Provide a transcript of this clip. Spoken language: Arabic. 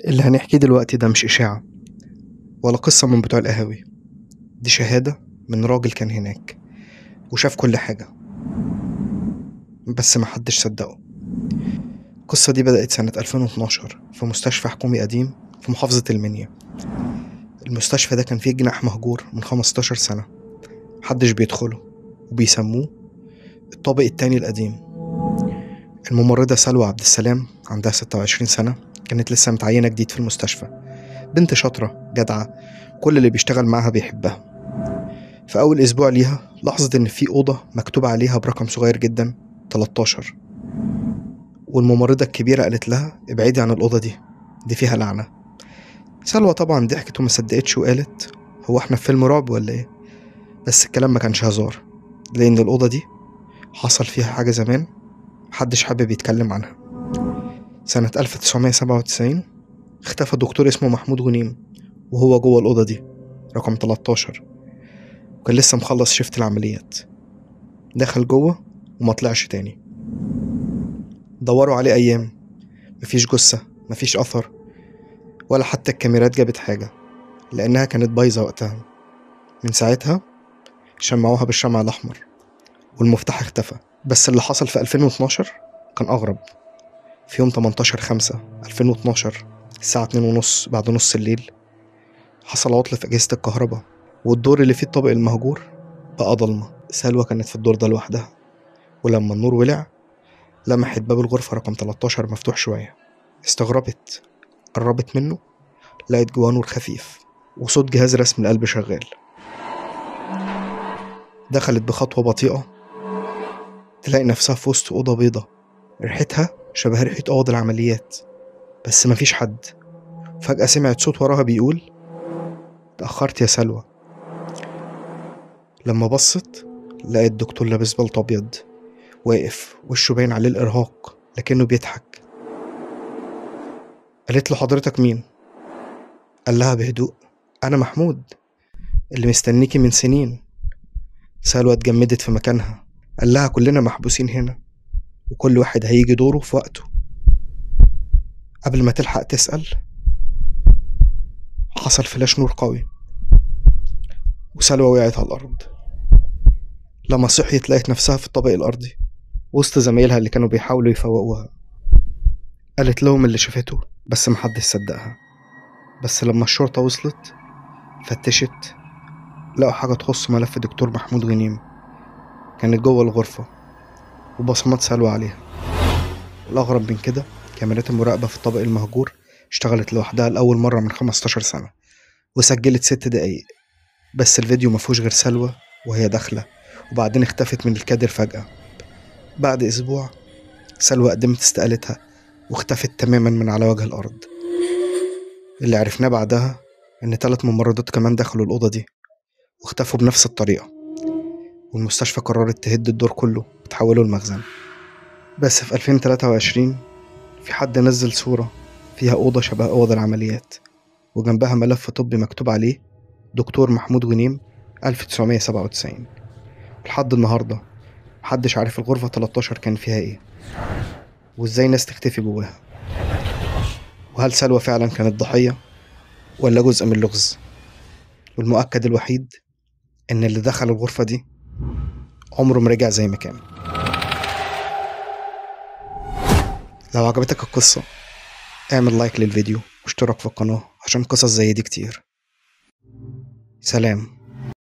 اللي هنحكيه دلوقتي ده مش إشاعة ولا قصة من بتوع القهاوي. دي شهادة من راجل كان هناك وشاف كل حاجة، بس محدش صدقه. القصة دي بدأت سنة 2012 في مستشفى حكومي قديم في محافظة المنيا. المستشفى ده كان فيه جناح مهجور من 15 سنة، محدش بيدخله وبيسموه الطابق التاني القديم. الممرضة سلوى عبد السلام عندها 26 سنة، كانت لسه متعينة جديد في المستشفى. بنت شاطرة جدعة، كل اللي بيشتغل معاها بيحبها. في أول أسبوع ليها لاحظت إن في أوضة مكتوب عليها برقم صغير جدا 13، والممرضة الكبيرة قالت لها ابعدي عن الأوضة دي فيها لعنة. سلوى طبعا ضحكت وما صدقتش وقالت هو احنا في فيلم رعب ولا ايه؟ بس الكلام ما كانش هزار، لأن الأوضة دي حصل فيها حاجة زمان محدش حابب يتكلم عنها. سنة 1997 اختفى دكتور اسمه محمود غنيم وهو جوه الأوضة دي رقم 13، وكان لسه مخلص شفت العمليات. دخل جوه وما طلعش تاني. دوروا عليه أيام، مفيش جثة، مفيش أثر، ولا حتى الكاميرات جابت حاجة، لأنها كانت بايظة وقتها. من ساعتها شمعوها بالشمع الأحمر والمفتاح اختفى. بس اللي حصل في 2012 كان أغرب. في يوم 18/5/2012 الساعة 2:30 بعد نص الليل حصل عطل في أجهزة الكهرباء، والدور اللي فيه الطابق المهجور بقى ضلمة. سلوى كانت في الدور ده لوحدها، ولما النور ولع لمحت باب الغرفة رقم 13 مفتوح شوية. استغربت، قربت منه، لقيت جواه نور خفيف وصوت جهاز رسم القلب شغال. دخلت بخطوة بطيئة تلاقي نفسها في وسط أوضة بيضة ريحتها شبه ريحة أوض العمليات، بس مفيش حد. فجأة سمعت صوت وراها بيقول تأخرت يا سلوى. لما بصت لقيت دكتور لابس بلطو أبيض واقف، وشه باين عليه الإرهاق لكنه بيضحك. قالت له حضرتك مين؟ قال لها بهدوء أنا محمود اللي مستنيكي من سنين. سلوى اتجمدت في مكانها. قال لها كلنا محبوسين هنا وكل واحد هيجي دوره في وقته. قبل ما تلحق تسأل حصل فلاش نور قوي وسلوى وقعت على الأرض. لما صحيت لقيت نفسها في الطابق الأرضي وسط زمايلها اللي كانوا بيحاولوا يفوقوها. قالت لهم اللي شافته بس محدش صدقها. بس لما الشرطة وصلت فتشت لقوا حاجة تخص ملف دكتور محمود غنيم، كانت جوه الغرفة وبصمات سلوى عليها. الأغرب من كده كاميرات المراقبة في الطابق المهجور اشتغلت لوحدها لأول مرة من 15 سنة وسجلت 6 دقايق بس. الفيديو مفهوش غير سلوى وهي داخلة وبعدين اختفت من الكادر فجأة. بعد أسبوع سلوى قدمت استقالتها واختفت تماما من على وجه الأرض. اللي عرفناه بعدها إن 3 ممرضات كمان دخلوا الأوضة دي واختفوا بنفس الطريقة، والمستشفى قررت تهد الدور كله وتحوله لمخزن. بس في 2023 في حد نزل صورة فيها أوضة شبه أوض العمليات وجنبها ملف طبي مكتوب عليه دكتور محمود غنيم 1997. لحد النهاردة محدش عارف الغرفة 13 كان فيها ايه وازاي ناس تختفي جواها، وهل سلوى فعلا كانت ضحية ولا جزء من اللغز. والمؤكد الوحيد ان اللي دخل الغرفة دي عمره ما رجع زي ما كان. لو عجبتك القصة اعمل لايك للفيديو واشترك في القناة عشان قصص زي دي كتير. سلام.